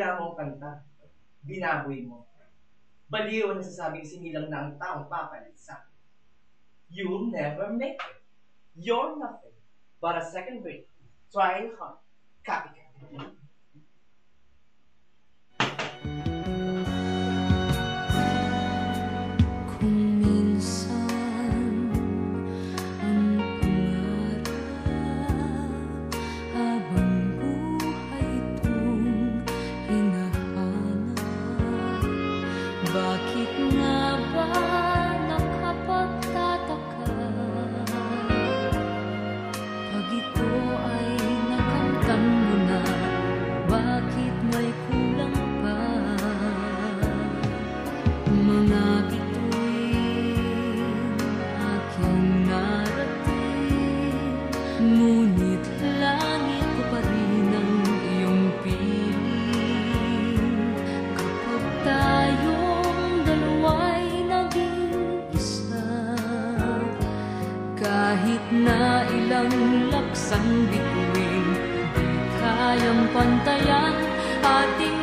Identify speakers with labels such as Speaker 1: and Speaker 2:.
Speaker 1: ginawa mong kanta, binaboy mo. Baliw ang nasasabing sinilang na ang taong papalit sa akin. You'll never make it. You're nothing but a second rate, trying hard, copycat.
Speaker 2: Bakit nga ba nakapagtataka pag ito ay nakamtan mo na? Bakit may kulang pa? Mga bituin aking narating, ngunit langit ko pa rin ang iyong piling. Kapag tayo kahit na ilang laksang bituin, di kayang pantayan ating